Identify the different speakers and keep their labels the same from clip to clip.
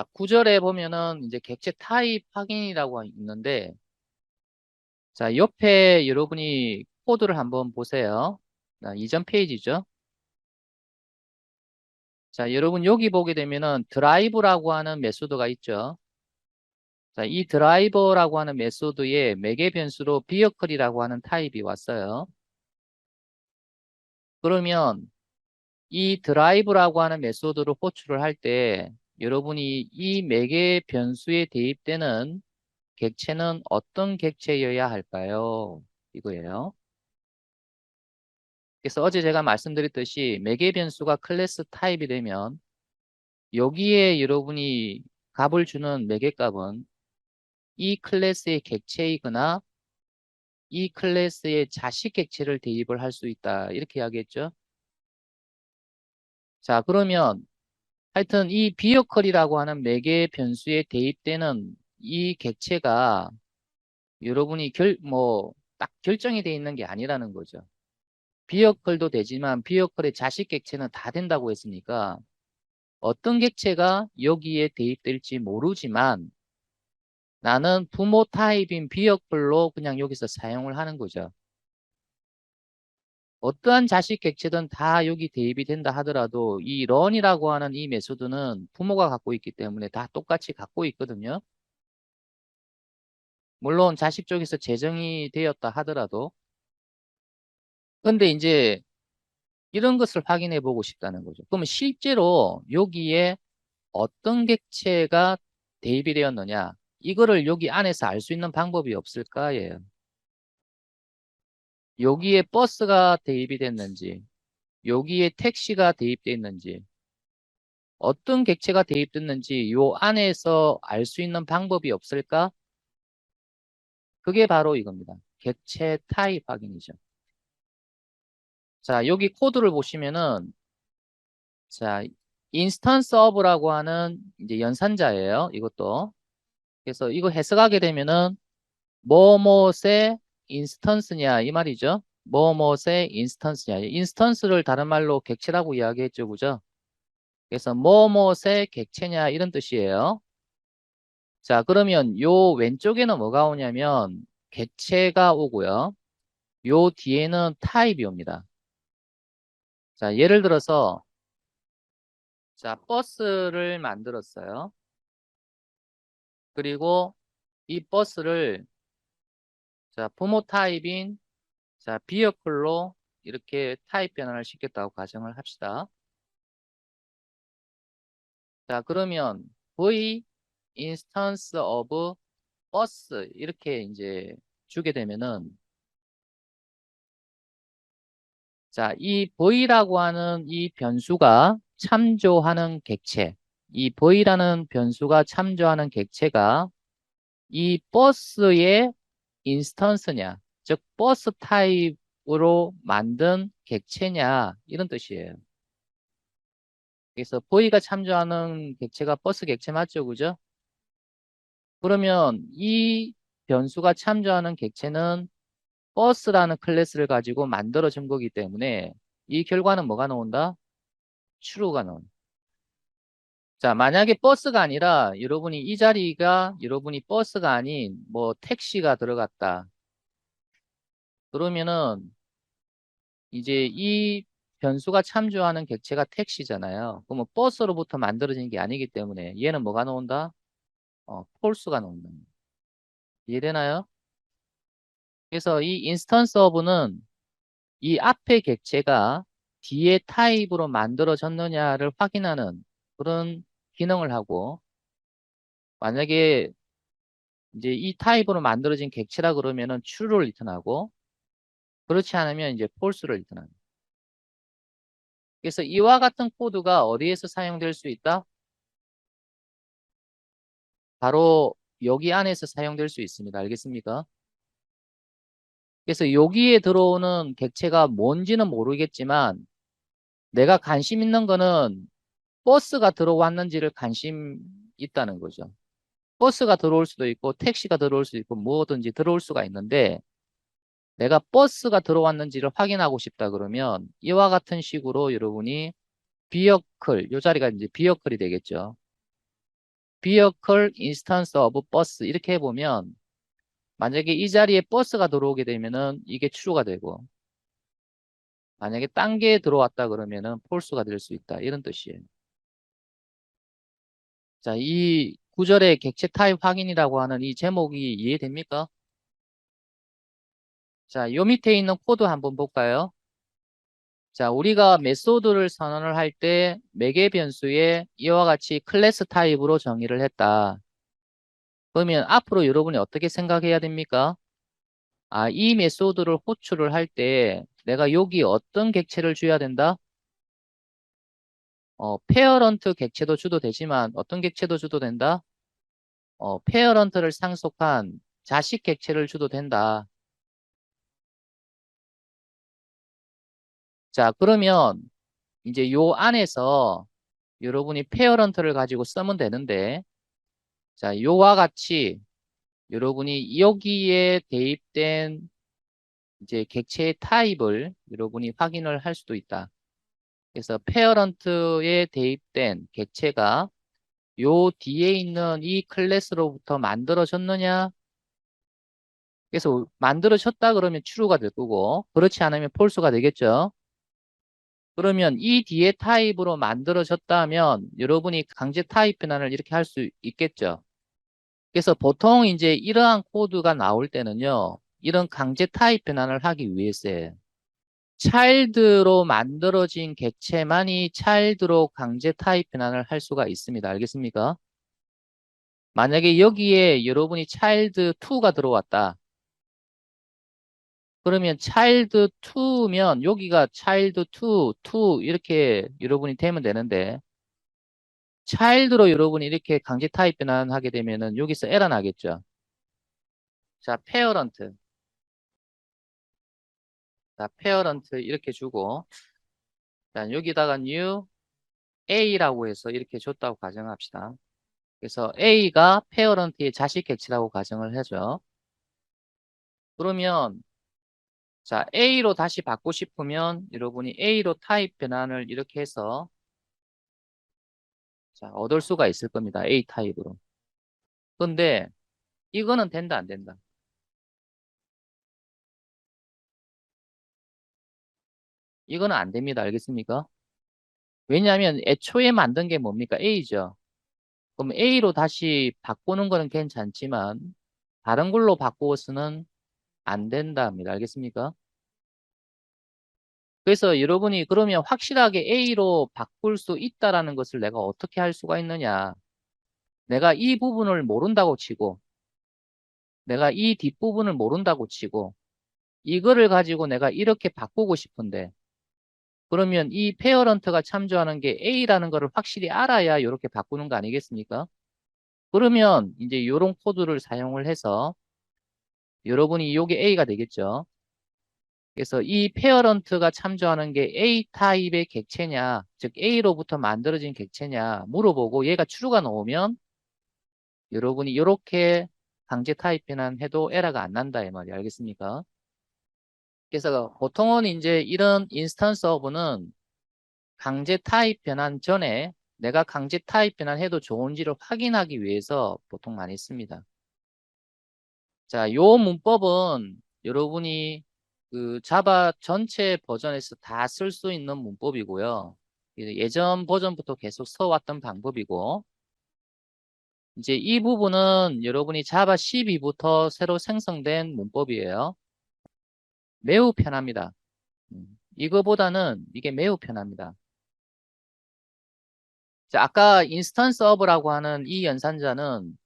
Speaker 1: 자, 9절에 보면은 이제 객체 타입 확인이라고 있는데, 자, 옆에 여러분이 코드를 한번 보세요. 자, 이전 페이지죠. 자, 여러분 여기 보게 되면은 드라이브라고 하는 메소드가 있죠. 자, 이 드라이버라고 하는 메소드에 매개 변수로 비어클이라고 하는 타입이 왔어요. 그러면 이 드라이브라고 하는 메소드로 호출을 할 때 여러분이 이 매개 변수에 대입되는 객체는 어떤 객체여야 할까요? 이거예요. 그래서 어제 제가 말씀드렸듯이 매개 변수가 클래스 타입이 되면 여기에 여러분이 값을 주는 매개 값은 이 클래스의 객체이거나 이 클래스의 자식 객체를 대입을 할 수 있다. 이렇게 이야기했죠. 자, 그러면 하여튼 이 비어컬이라고 하는 매개 변수에 대입되는 이 객체가 여러분이 딱 결정이 돼 있는 게 아니라는 거죠. 비어컬도 되지만 비어컬의 자식 객체는 다 된다고 했으니까 어떤 객체가 여기에 대입될지 모르지만 나는 부모 타입인 비어컬로 그냥 여기서 사용을 하는 거죠. 어떠한 자식 객체든 다 여기 대입이 된다 하더라도 이 런이라고 하는 이 메소드는 부모가 갖고 있기 때문에 다 똑같이 갖고 있거든요. 물론 자식 쪽에서 재정이 되었다 하더라도 근데 이제 이런 것을 확인해 보고 싶다는 거죠. 그러면 실제로 여기에 어떤 객체가 대입이 되었느냐 이거를 여기 안에서 알 수 있는 방법이 없을까예요. 여기에 버스가 대입이 됐는지 여기에 택시가 대입되어 있는지 어떤 객체가 대입됐는지 요 안에서 알 수 있는 방법이 없을까? 그게 바로 이겁니다. 객체 타입 확인이죠. 자, 여기 코드를 보시면은 자, 인스턴스 오브라고 하는 이제 연산자예요. 이것도. 그래서 이거 해석하게 되면은 뭐뭐의 인스턴스냐 이 말이죠. 뭐뭐의 인스턴스냐. 인스턴스를 다른 말로 객체라고 이야기했죠. 그죠? 그래서 뭐뭐의 객체냐 이런 뜻이에요. 자, 그러면 요 왼쪽에는 뭐가 오냐면 객체가 오고요. 요 뒤에는 타입이 옵니다. 자, 예를 들어서 자, 버스를 만들었어요. 그리고 이 버스를 자, 부모 타입인 자, 비어클로 이렇게 타입 변환을 시켰다고 가정을 합시다. 자, 그러면 V instance of bus 이렇게 이제 주게 되면은 자, 이 V라고 하는 이 변수가 참조하는 객체, 이 V라는 변수가 참조하는 객체가 이 버스의 인스턴스냐, 즉 버스 타입으로 만든 객체냐 이런 뜻이에요. 그래서 V가 참조하는 객체가 버스 객체 맞죠, 그죠? 그러면 이 변수가 참조하는 객체는 버스라는 클래스를 가지고 만들어진 거기 때문에 이 결과는 뭐가 나온다? true가 나온다. 자, 만약에 버스가 아니라 여러분이 이 자리가 여러분이 버스가 아닌 뭐 택시가 들어갔다. 그러면은 이제 이 변수가 참조하는 객체가 택시잖아요. 그러면 버스로부터 만들어진 게 아니기 때문에 얘는 뭐가 나온다? false가 나온다. 이해되나요? 그래서 이 인스턴스 오브는 이 앞에 객체가 뒤에 타입으로 만들어졌느냐를 확인하는 그런 기능을 하고 만약에 이제 이 타입으로 만들어진 객체라 그러면은 true를 리턴하고 그렇지 않으면 이제 false를 리턴합니다. 그래서 이와 같은 코드가 어디에서 사용될 수 있다? 바로 여기 안에서 사용될 수 있습니다. 알겠습니까? 그래서 여기에 들어오는 객체가 뭔지는 모르겠지만 내가 관심 있는 거는 버스가 들어왔는지를 관심 있다는 거죠. 버스가 들어올 수도 있고 택시가 들어올 수도 있고 뭐든지 들어올 수가 있는데 내가 버스가 들어왔는지를 확인하고 싶다 그러면 이와 같은 식으로 여러분이 비어클, 이 자리가 이제 비어클이 되겠죠. vehicle instance of bus 이렇게 해보면 만약에 이 자리에 버스가 들어오게 되면은 이게 true가 되고 만약에 딴 게 들어왔다 그러면은 false가 될 수 있다. 이런 뜻이에요. 자, 이 구절의 객체 타입 확인이라고 하는 이 제목이 이해됩니까? 자, 요 밑에 있는 코드 한번 볼까요? 자, 우리가 메소드를 선언을 할 때 매개 변수에 이와 같이 클래스 타입으로 정의를 했다. 그러면 앞으로 여러분이 어떻게 생각해야 됩니까? 아, 이 메소드를 호출을 할 때 내가 여기 어떤 객체를 줘야 된다? 페어런트 객체도 줘도 되지만 어떤 객체도 줘도 된다? 페어런트를 상속한 자식 객체를 줘도 된다. 자, 그러면 이제 요 안에서 여러분이 페어런트를 가지고 쓰면 되는데, 자, 요와 같이 여러분이 여기에 대입된 이제 객체의 타입을 여러분이 확인을 할 수도 있다. 그래서 페어런트에 대입된 객체가 요 뒤에 있는 이 클래스로부터 만들어졌느냐? 그래서 만들어졌다 그러면 true가 될 거고, 그렇지 않으면 false가 되겠죠. 그러면 이 뒤에 타입으로 만들어졌다면 여러분이 강제 타입 변환을 이렇게 할 수 있겠죠. 그래서 보통 이제 이러한 코드가 나올 때는요, 이런 강제 타입 변환을 하기 위해서요. 차일드로 만들어진 객체만이 차일드로 강제 타입 변환을 할 수가 있습니다. 알겠습니까? 만약에 여기에 여러분이 차일드 2가 들어왔다. 그러면 차일드 2면 여기가 차일드 2, 2 이렇게 여러분이 되면 되는데 차일드로 여러분이 이렇게 강제 타입 변환하게 되면은 여기서 에러 나겠죠. 자, 페어런트. 자, 페어런트 이렇게 주고 자, 여기다가 new A라고 해서 이렇게 줬다고 가정합시다. 그래서 A가 페어런트의 자식 객체라고 가정을 하죠. 그러면 자, A로 다시 받고 싶으면 여러분이 A로 타입 변환을 이렇게 해서 자, 얻을 수가 있을 겁니다. A 타입으로. 근데 이거는 된다, 안 된다? 이거는 안 됩니다. 알겠습니까? 왜냐하면 애초에 만든 게 뭡니까? A죠. 그럼 A로 다시 바꾸는 거는 괜찮지만 다른 걸로 바꾸어서는 안 된답니다. 알겠습니까? 그래서 여러분이 그러면 확실하게 A로 바꿀 수 있다라는 것을 내가 어떻게 할 수가 있느냐? 내가 이 부분을 모른다고 치고 내가 이 뒷부분을 모른다고 치고 이거를 가지고 내가 이렇게 바꾸고 싶은데 그러면 이 페어런트가 참조하는 게 A라는 거를 확실히 알아야 이렇게 바꾸는 거 아니겠습니까? 그러면 이제 이런 코드를 사용을 해서 여러분이 이게 A가 되겠죠. 그래서 이 페어런트가 참조하는 게 A 타입의 객체냐, 즉 A로부터 만들어진 객체냐 물어보고 얘가 true가 나오면 여러분이 이렇게 강제 타입 변환해도 에러가 안 난다 이 말이 알겠습니까? 그래서 보통은 이제 이런 인스턴스 오브는 강제 타입 변환 전에 내가 강제 타입 변환해도 좋은지를 확인하기 위해서 보통 많이 씁니다. 자, 요 문법은 여러분이 그 자바 전체 버전에서 다 쓸 수 있는 문법이고요. 예전 버전부터 계속 써왔던 방법이고, 이제 이 부분은 여러분이 자바 12부터 새로 생성된 문법이에요. 매우 편합니다. 이거보다는 이게 매우 편합니다. 자, 아까 인스턴스 어브라고 하는 이 연산자는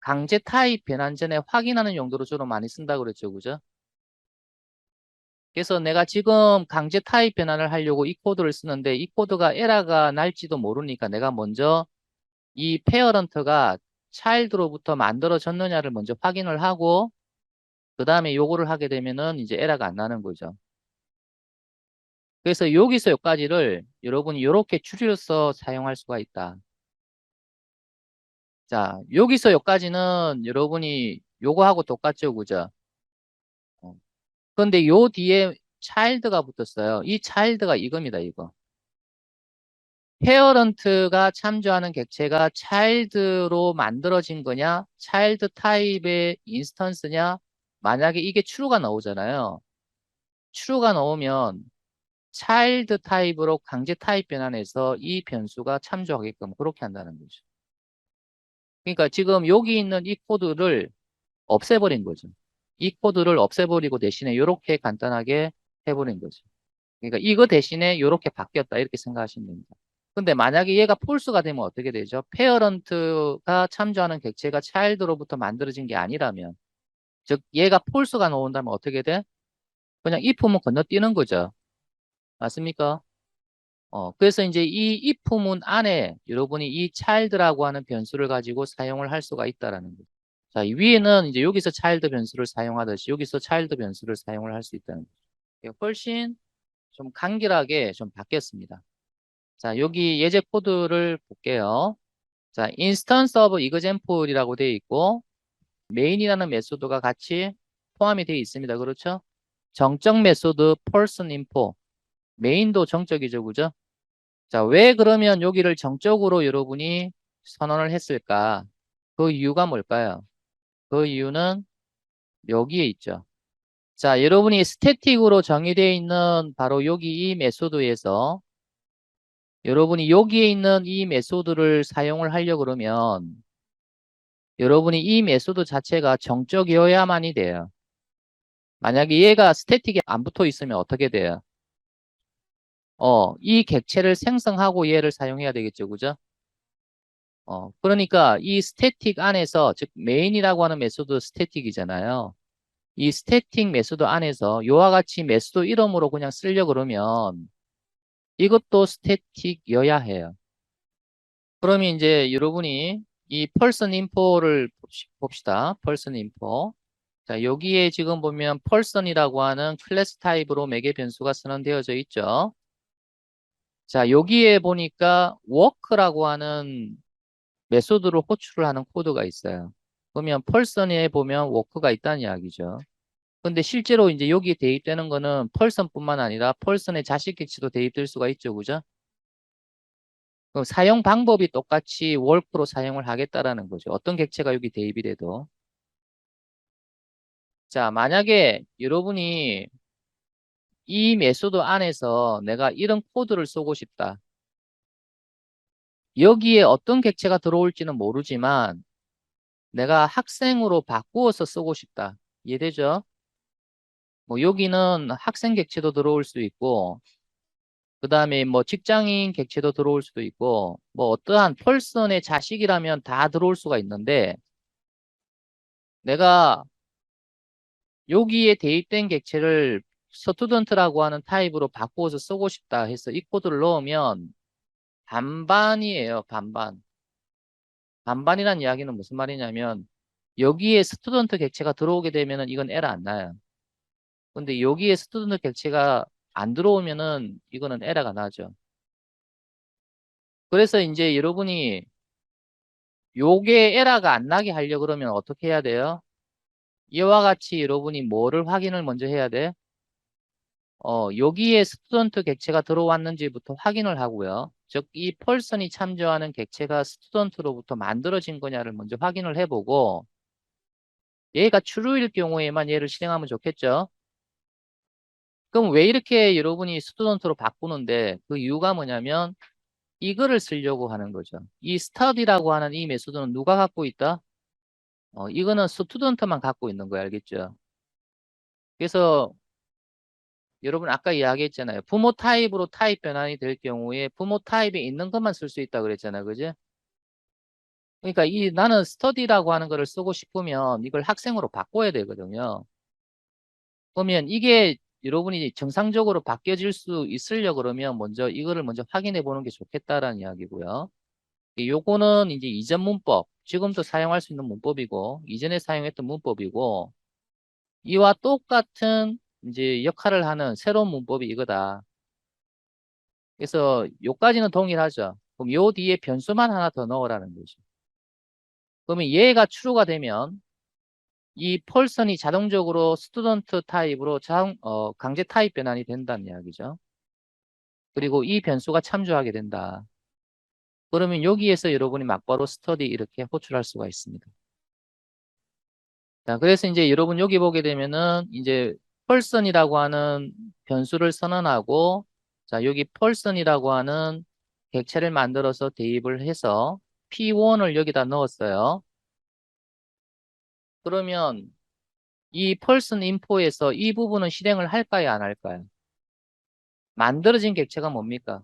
Speaker 1: 강제 타입 변환 전에 확인하는 용도로 주로 많이 쓴다고 그랬죠, 그죠? 그래서 내가 지금 강제 타입 변환을 하려고 이 코드를 쓰는데 이 코드가 에러가 날지도 모르니까 내가 먼저 이 페어런트가 차일드로부터 만들어졌느냐를 먼저 확인을 하고 그 다음에 요거를 하게 되면은 이제 에러가 안 나는 거죠. 그래서 여기서 여기까지를 여러분이 이렇게 줄여서 사용할 수가 있다. 자, 여기서 여기까지는 여러분이 요거하고 똑같죠, 그죠? 어. 근데 요 뒤에 차일드가 붙었어요. 이 차일드가 이겁니다, 이거. 페어런트가 참조하는 객체가 차일드로 만들어진 거냐, 차일드 타입의 인스턴스냐, 만약에 이게 true가 나오잖아요. true가 나오면 차일드 타입으로 강제 타입 변환해서 이 변수가 참조하게끔 그렇게 한다는 거죠. 그러니까 지금 여기 있는 이 코드를 없애버린 거죠. 이 코드를 없애버리고 대신에 이렇게 간단하게 해버린 거죠. 그러니까 이거 대신에 이렇게 바뀌었다 이렇게 생각하시면 됩니다. 근데 만약에 얘가 폴스가 되면 어떻게 되죠? 페어런트가 참조하는 객체가 차일드로부터 만들어진 게 아니라면, 즉 얘가 폴스가 나온다면 어떻게 돼? 그냥 if문 건너뛰는 거죠. 맞습니까? 그래서 이제 이 if문 안에 여러분이 이 child라고 하는 변수를 가지고 사용을 할 수가 있다라는 거죠. 자, 이 위에는 이제 여기서 child 변수를 사용하듯이 여기서 child 변수를 사용을 할 수 있다는 거죠. 훨씬 좀 간결하게 좀 바뀌었습니다. 자, 여기 예제 코드를 볼게요. 자, instance of example이라고 되어 있고 main이라는 메소드가 같이 포함이 되어 있습니다. 그렇죠? 정적 메소드 person info main도 정적이죠. 그죠? 자, 왜 그러면 여기를 정적으로 여러분이 선언을 했을까? 그 이유가 뭘까요? 그 이유는 여기에 있죠. 자, 여러분이 스태틱으로 정의되어 있는 바로 여기 이 메소드에서 여러분이 여기에 있는 이 메소드를 사용을 하려 그러면 여러분이 이 메소드 자체가 정적이어야만이 돼요. 만약에 얘가 스태틱에 안 붙어 있으면 어떻게 돼요? 이 객체를 생성하고 얘를 사용해야 되겠죠. 그죠? 그러니까 이 스태틱 안에서, 즉 메인이라고 하는 메소드 스태틱이잖아요. 이 스태틱 메소드 안에서 이와 같이 메소드 이름으로 그냥 쓰려 그러면 이것도 스태틱이어야 해요. 그러면 이제 여러분이 이 person info를 봅시다. person info. 자, 여기에 지금 보면 person이라고 하는 클래스 타입으로 매개 변수가 선언되어져 있죠. 자, 여기에 보니까 work라고 하는 메소드로 호출을 하는 코드가 있어요. 그러면 person에 보면 work가 있다는 이야기죠. 근데 실제로 이제 여기에 대입되는 거는 person뿐만 아니라 person의 자식 객체도 대입될 수가 있죠. 그죠? 그럼 사용 방법이 똑같이 work로 사용을 하겠다라는 거죠. 어떤 객체가 여기 대입이 돼도. 자, 만약에 여러분이 이 메소드 안에서 내가 이런 코드를 쓰고 싶다. 여기에 어떤 객체가 들어올지는 모르지만 내가 학생으로 바꾸어서 쓰고 싶다. 이해되죠? 뭐 여기는 학생 객체도 들어올 수 있고 그 다음에 뭐 직장인 객체도 들어올 수도 있고 뭐 어떠한 펄슨의 자식이라면 다 들어올 수가 있는데 내가 여기에 대입된 객체를 스튜던트라고 하는 타입으로 바꾸어서 쓰고 싶다 해서 이 코드를 넣으면 반반이에요. 반반. 반반이란 이야기는 무슨 말이냐면 여기에 스튜던트 객체가 들어오게 되면은 이건 에러 안 나요. 근데 여기에 스튜던트 객체가 안 들어오면은 이거는 에러가 나죠. 그래서 이제 여러분이 요게 에러가 안 나게 하려 그러면 어떻게 해야 돼요? 이와 같이 여러분이 뭐를 확인을 먼저 해야 돼? 여기에 스튜던트 객체가 들어왔는지부터 확인을 하고요. 즉, 이 펄슨이 참조하는 객체가 스튜던트로부터 만들어진 거냐를 먼저 확인을 해보고 얘가 true일 경우에만 얘를 실행하면 좋겠죠. 그럼 왜 이렇게 여러분이 스튜던트로 바꾸는데 그 이유가 뭐냐면 이거를 쓰려고 하는 거죠. 이 study라고 하는 이 메소드는 누가 갖고 있다? 이거는 스튜던트만 갖고 있는 거야. 알겠죠? 그래서 여러분 아까 이야기했잖아요. 부모 타입으로 타입 변환이 될 경우에 부모 타입에 있는 것만 쓸 수 있다 그랬잖아요. 그지? 그러니까 이 나는 스터디라고 하는 거를 쓰고 싶으면 이걸 학생으로 바꿔야 되거든요. 그러면 이게 여러분이 정상적으로 바뀌어질 수 있으려 그러면 먼저 이거를 먼저 확인해 보는 게 좋겠다라는 이야기고요. 요거는 이제 이전 문법, 지금도 사용할 수 있는 문법이고 이전에 사용했던 문법이고 이와 똑같은 이제 역할을 하는 새로운 문법이 이거다. 그래서 요까지는 동일하죠. 그럼 요 뒤에 변수만 하나 더 넣으라는 거죠. 그러면 얘가 true가 되면 이 펄슨이 자동적으로 스튜던트 타입으로 강제 타입 변환이 된다는 이야기죠. 그리고 이 변수가 참조하게 된다. 그러면 여기에서 여러분이 막바로 스터디 이렇게 호출할 수가 있습니다. 자, 그래서 이제 여러분 여기 보게 되면은 이제 펄슨이라고 하는 변수를 선언하고, 자, 여기 펄슨이라고 하는 객체를 만들어서 대입을 해서 P1을 여기다 넣었어요. 그러면 이 펄슨 인포에서 이 부분은 실행을 할까요, 안 할까요? 만들어진 객체가 뭡니까?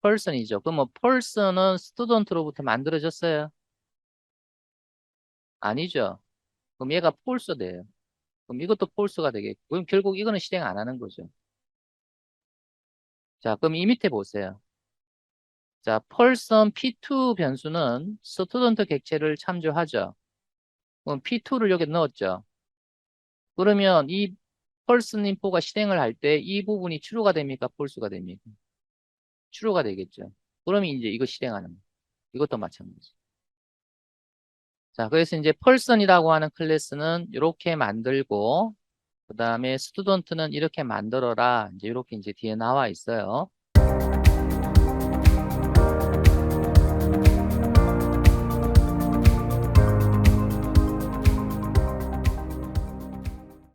Speaker 1: 펄슨이죠. 그럼 뭐 펄슨은 스튜던트로부터 만들어졌어요? 아니죠. 그럼 얘가 폴스 돼요. 그럼 이것도 폴스가 되겠고, 그럼 결국 이거는 실행 안 하는 거죠. 자, 그럼 이 밑에 보세요. 자, 펄슨 P2 변수는 스튜던트 객체를 참조하죠. 그럼 P2를 여기 넣었죠. 그러면 이 펄슨 인포가 실행을 할 때 이 부분이 true가 됩니까? false가 됩니까? true가 되겠죠. 그러면 이제 이거 실행하는 거예요. 이것도 마찬가지. 자, 그래서 이제 펄슨이라고 하는 클래스는 이렇게 만들고, 그 다음에 스튜던트는 이렇게 만들어라. 이제 이렇게 이제 뒤에 나와 있어요.